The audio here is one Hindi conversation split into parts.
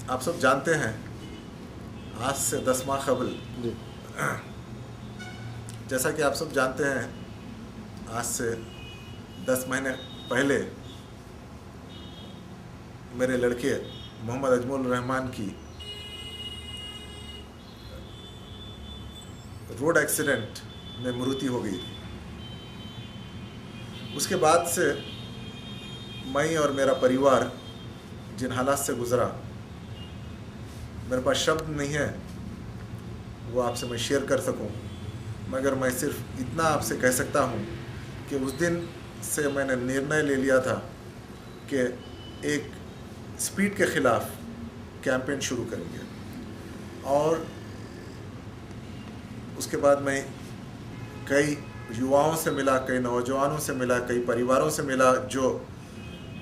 आप सब जानते हैं आज से 10 माह कबल, जी। जैसा कि आप सब जानते हैं आज से 10 महीने पहले मेरे लड़के मोहम्मद अजमुल रहमान की रोड एक्सीडेंट में मृत्यु हो गई थी। उसके बाद से मैं और मेरा परिवार जिन हालात से गुज़रा, मेरे पास शब्द नहीं है वो आपसे मैं शेयर कर सकूं, मगर मैं सिर्फ इतना आपसे कह सकता हूं कि उस दिन से मैंने निर्णय ले लिया था कि एक स्पीड के ख़िलाफ़ कैंपेन शुरू करेंगे। और उसके बाद मैं कई युवाओं से मिला, कई नौजवानों से मिला, कई परिवारों से मिला जो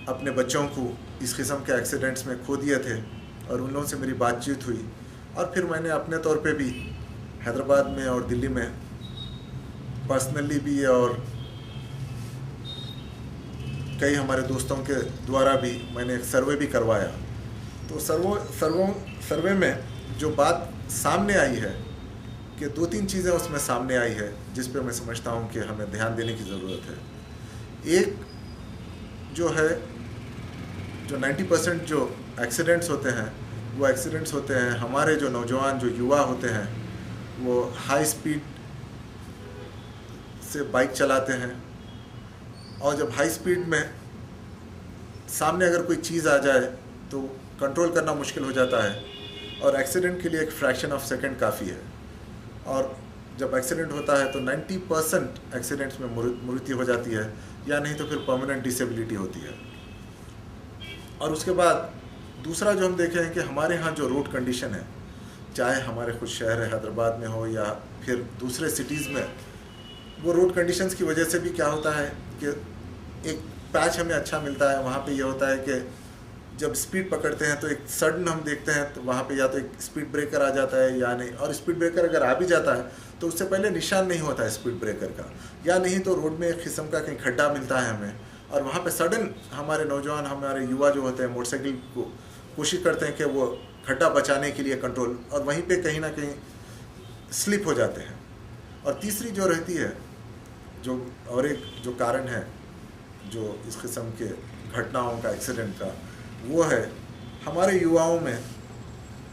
अपने बच्चों को इस किस्म के एक्सीडेंट्स में खो दिए थे, और उन लोगों से मेरी बातचीत हुई। और फिर मैंने अपने तौर पे भी हैदराबाद में और दिल्ली में पर्सनली भी और कई हमारे दोस्तों के द्वारा भी मैंने एक सर्वे भी करवाया। तो सर्वे में जो बात सामने आई है कि 2-3 चीज़ें उसमें सामने आई है जिस पे मैं समझता हूँ कि हमें ध्यान देने की ज़रूरत है। एक जो है, जो 90% जो एक्सीडेंट्स होते हैं वो एक्सीडेंट्स होते हैं हमारे जो नौजवान, जो युवा होते हैं, वो हाई स्पीड से बाइक चलाते हैं। और जब हाई स्पीड में सामने अगर कोई चीज़ आ जाए तो कंट्रोल करना मुश्किल हो जाता है, और एक्सीडेंट के लिए एक फ्रैक्शन ऑफ सेकंड काफ़ी है। और जब एक्सीडेंट होता है तो 90% एक्सीडेंट्स में मृत्यु हो जाती है, या नहीं तो फिर परमानेंट डिसेबिलिटी होती है। और उसके बाद दूसरा जो हम देखें हैं कि हमारे यहाँ जो रोड कंडीशन है, चाहे हमारे खुद शहर हैदराबाद में हो या फिर दूसरे सिटीज़ में, वो रोड कंडीशंस की वजह से भी क्या होता है कि एक पैच हमें अच्छा मिलता है। वहाँ पे ये होता है कि जब स्पीड पकड़ते हैं तो एक सडन हम देखते हैं तो वहाँ पे या तो एक स्पीड ब्रेकर आ जाता है या नहीं, और स्पीड ब्रेकर अगर आ भी जाता है तो उससे पहले निशान नहीं होता है स्पीड ब्रेकर का, या नहीं तो रोड में एक किस्म का कहीं खड्डा मिलता है हमें, और वहाँ पे सडन हमारे नौजवान, हमारे युवा जो होते हैं मोटरसाइकिल को कोशिश करते हैं कि वो खड्डा बचाने के लिए कंट्रोल, और वहीं पे कहीं ना कहीं स्लिप हो जाते हैं। और तीसरी जो रहती है, जो और एक जो कारण है जो इस किस्म के घटनाओं का, एक्सीडेंट का, वो है हमारे युवाओं में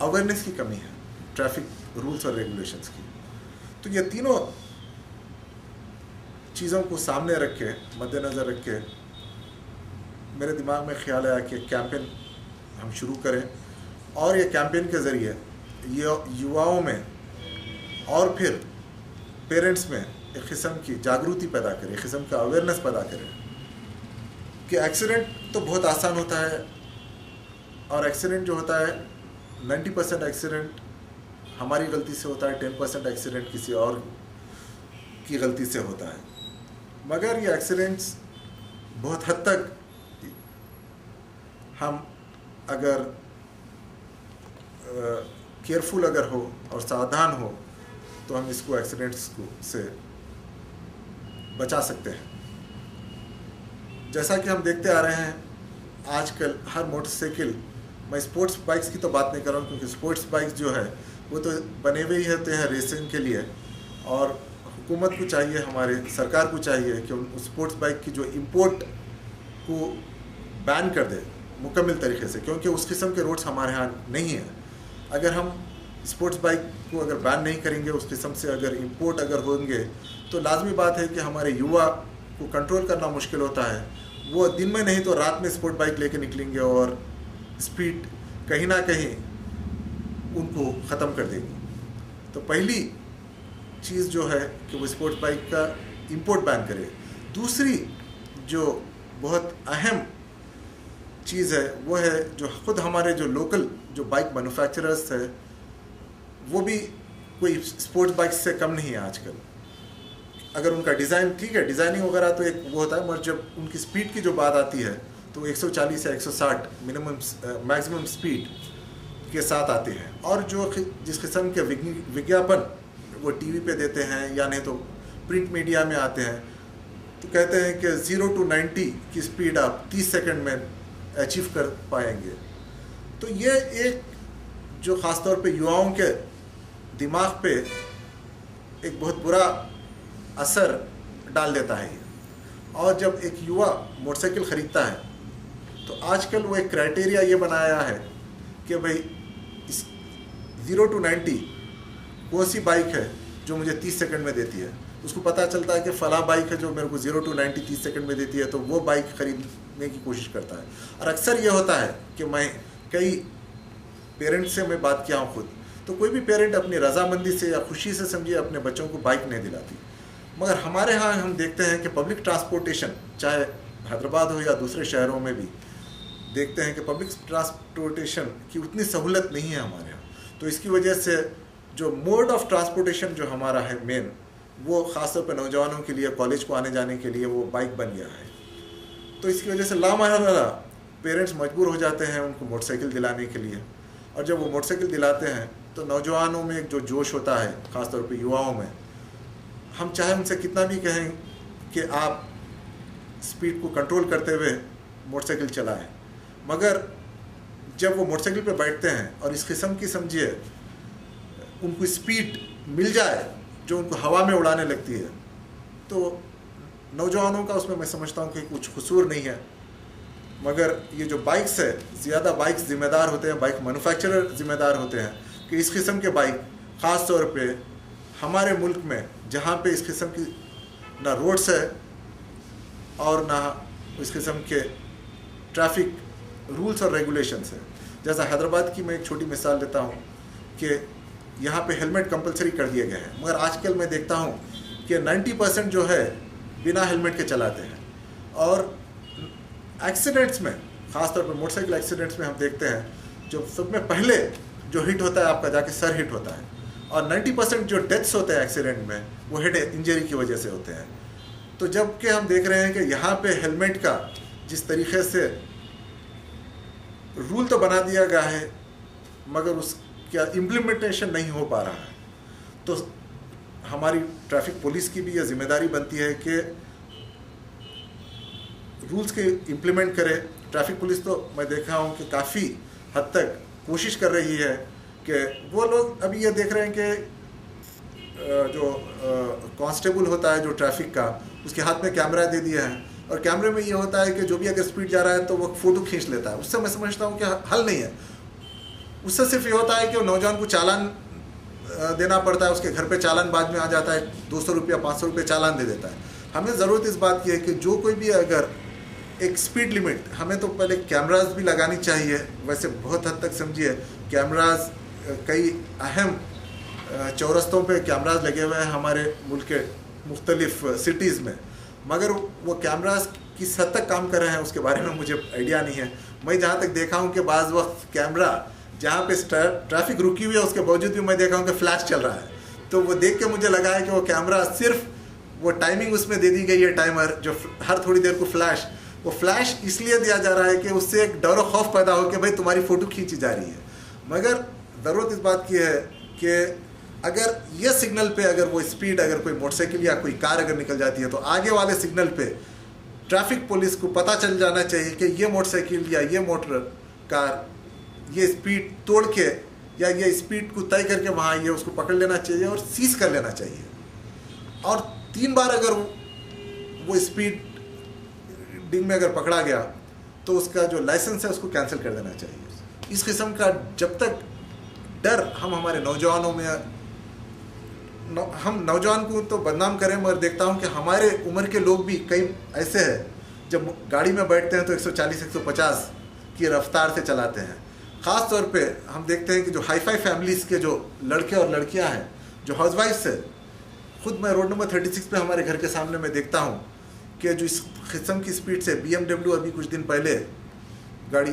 अवेयरनेस की कमी है, ट्रैफिक रूल्स और रेगुलेशंस की। तो ये तीनों चीज़ों को सामने रख के, मद्देनज़र रख के, मेरे दिमाग में ख्याल आया कि कैंपेन हम शुरू करें, और ये कैंपेन के ज़रिए ये युवाओं में और फिर पेरेंट्स में एक किस्म की जागृति पैदा करें, एक किस्म का अवेयरनेस पैदा करें कि एक्सीडेंट तो बहुत आसान होता है, और एक्सीडेंट जो होता है 90% एक्सीडेंट हमारी गलती से होता है, 10% एक्सीडेंट किसी और की गलती से होता है। मगर ये एक्सीडेंट्स बहुत हद तक हम अगर केयरफुल अगर हो और सावधान हो तो हम इसको एक्सीडेंट्स को से बचा सकते हैं। जैसा कि हम देखते आ रहे हैं आजकल हर मोटरसाइकिल, मैं स्पोर्ट्स बाइक्स की तो बात नहीं कर रहा हूँ क्योंकि स्पोर्ट्स बाइक्स जो है वो तो बने हुए ही होते हैं रेसिंग के लिए, और हुकूमत को चाहिए, हमारे सरकार को चाहिए कि उन स्पोर्ट्स बाइक की जो इंपोर्ट को बैन कर दे मुकम्मल तरीके से, क्योंकि उस किस्म के रोड्स हमारे यहाँ नहीं हैं। अगर हम स्पोर्ट्स बाइक को अगर बैन नहीं करेंगे, उस किस्म से अगर इंपोर्ट अगर होंगे, तो लाजमी बात है कि हमारे युवा को कंट्रोल करना मुश्किल होता है। वो दिन में नहीं तो रात में स्पोर्ट बाइक लेके निकलेंगे और स्पीड कहीं ना कहीं उनको ख़त्म कर देगी। तो पहली चीज़ जो है कि वो स्पोर्ट्स बाइक का इंपोर्ट बैन करे। दूसरी जो बहुत अहम चीज़ है वो है जो खुद हमारे जो लोकल जो बाइक मैन्युफैक्चरर्स है, वो भी कोई स्पोर्ट्स बाइक से कम नहीं है आजकल। अगर उनका डिज़ाइन ठीक है, डिज़ाइनिंग वगैरह तो एक वो होता है, मगर जब उनकी स्पीड की जो बात आती है तो 140 या 160 मिनिमम मैक्सिमम स्पीड के साथ आते हैं। और जो जिस किस्म के विज्ञापन वो टीवी पे देते हैं या नहीं तो प्रिंट मीडिया में आते हैं, तो कहते हैं कि 0 to 90 की स्पीड आप 30 सेकंड में अचीव कर पाएंगे। तो ये एक जो ख़ास तौर पे युवाओं के दिमाग पे एक बहुत बुरा असर डाल देता है। और जब एक युवा मोटरसाइकिल ख़रीदता है तो आजकल वो एक क्राइटेरिया ये बनाया है कि भाई इस 0 to 90 कौन सी बाइक है जो मुझे 30 सेकंड में देती है। उसको पता चलता है कि फ़लाँ बाइक है जो मेरे को 0 to 90 30 सेकंड में देती है, तो वो बाइक ख़रीदने की कोशिश करता है। और अक्सर ये होता है कि मैं कई पेरेंट्स से मैं बात किया हूँ खुद, तो कोई भी पेरेंट अपनी रजामंदी से या खुशी से समझिए अपने बच्चों को बाइक नहीं दिलाती। मगर हमारे यहाँ हम देखते हैं कि पब्लिक ट्रांसपोर्टेशन, चाहे हैदराबाद हो या दूसरे शहरों में भी देखते हैं कि पब्लिक ट्रांसपोर्टेशन की उतनी सहूलत नहीं है हमारे यहाँ। तो इसकी वजह से जो मोड ऑफ ट्रांसपोर्टेशन जो हमारा है मेन, वो ख़ासतौर पर नौजवानों के लिए कॉलेज को आने जाने के लिए वो बाइक बन गया है। तो इसकी वजह से लामहला पेरेंट्स मजबूर हो जाते हैं उनको मोटरसाइकिल दिलाने के लिए। और जब वो मोटरसाइकिल दिलाते हैं तो नौजवानों में एक जो जोश होता है, ख़ासतौर पे युवाओं में, हम चाहे उनसे कितना भी कहें कि आप स्पीड को कंट्रोल करते हुए मोटरसाइकिल चलाएं, मगर जब वो मोटरसाइकिल पे बैठते हैं और इस किस्म की समझिए उनको स्पीड मिल जाए जो उनको हवा में उड़ाने लगती है, तो नौजवानों का उसमें मैं समझता हूँ कि कुछ कसूर नहीं है। मगर ये जो बाइक्स है, ज़्यादा बाइक्स ज़िम्मेदार होते हैं, बाइक मैन्युफैक्चरर ज़िम्मेदार होते हैं कि इस किस्म के बाइक ख़ास तौर पे हमारे मुल्क में जहाँ पे इस किस्म की ना रोड्स है और ना इस किस्म के ट्रैफिक रूल्स और रेगुलेशंस है। जैसा हैदराबाद की मैं एक छोटी मिसाल देता हूँ कि यहाँ पे हेलमेट कंपलसरी कर दिए गए हैं, मगर आजकल मैं देखता हूँ कि 90% जो है बिना हेलमेट के चलाते हैं। और एक्सीडेंट्स में, ख़ासतौर पर मोटरसाइकिल एक्सीडेंट्स में हम देखते हैं जो सब में पहले जो हिट होता है आपका जाके सर हिट होता है, और 90% जो डेथ्स होते हैं एक्सीडेंट में वो हेड इंजरी की वजह से होते हैं। तो जबकि हम देख रहे हैं कि यहाँ पे हेलमेट का जिस तरीके से रूल तो बना दिया गया है मगर उसका इम्प्लीमेंटेशन नहीं हो पा रहा है, तो हमारी ट्रैफिक पुलिस की भी यह जिम्मेदारी बनती है कि रूल्स के इम्प्लीमेंट करे। ट्रैफिक पुलिस तो मैं देखा हूँ कि काफ़ी हद तक कोशिश कर रही है कि वो लोग अभी ये देख रहे हैं कि जो कांस्टेबल होता है जो ट्रैफिक का, उसके हाथ में कैमरा दे दिया है, और कैमरे में ये होता है कि जो भी अगर स्पीड जा रहा है तो वो फ़ोटो खींच लेता है। उससे मैं समझता हूँ कि हल नहीं है। उससे सिर्फ ये होता है कि वो नौजवान को चालान देना पड़ता है, उसके घर पे चालान बाद में आ जाता है, 200 रुपया 500 रुपये चालान दे देता है। हमें ज़रूरत इस बात की है कि जो कोई भी अगर एक स्पीड लिमिट, हमें तो पहले कैमरास भी लगानी चाहिए। वैसे बहुत हद तक समझिए कैमरास कई अहम चौरस्तों पे कैमरास लगे हुए हैं हमारे मुल्क के मुख्तलिफ सिटीज़ में, मगर वो कैमरास किस हद तक काम कर रहे हैं उसके बारे में मुझे आइडिया नहीं है। मैं जहाँ तक देखा हूँ कि बाज़ वक्त कैमरा जहाँ पे ट्रैफिक रुकी हुई है उसके बावजूद भी मैं देखा हूँ कि फ्लैश चल रहा है। तो वो देख के मुझे लगा है कि वो कैमरा सिर्फ वो टाइमिंग उसमें दे दी गई है, टाइमर जो हर थोड़ी देर को वो फ्लैश इसलिए दिया जा रहा है कि उससे एक डर और खौफ पैदा हो कि भाई तुम्हारी फ़ोटो खींची जा रही है। मगर ज़रूरत इस बात की है कि अगर ये सिग्नल पे अगर वो स्पीड, अगर कोई मोटरसाइकिल या कोई कार अगर निकल जाती है तो आगे वाले सिग्नल पे ट्रैफिक पुलिस को पता चल जाना चाहिए कि ये मोटरसाइकिल या ये मोटर कार ये स्पीड तोड़ के या ये स्पीड को तय करके वहाँ ये उसको पकड़ लेना चाहिए और सीज कर लेना चाहिए। और 3 बार अगर वो स्पीड डिंग में अगर पकड़ा गया तो उसका जो लाइसेंस है उसको कैंसिल कर देना चाहिए। इस किस्म का जब तक डर हम हमारे नौजवानों में, हम नौजवान को तो बदनाम करें, मगर देखता हूं कि हमारे उम्र के लोग भी कई ऐसे हैं जब गाड़ी में बैठते हैं तो 140-150 की रफ्तार से चलाते हैं। ख़ास तौर पे हम देखते हैं कि जो हाई फाई फैमिलीज़ के जो लड़के और लड़कियां हैं जो हाउसवाइफ्स है, खुद मैं रोड नंबर 36 पे हमारे घर के सामने मैं देखता हूँ कि जो इस किस्म की स्पीड से BMW अभी कुछ दिन पहले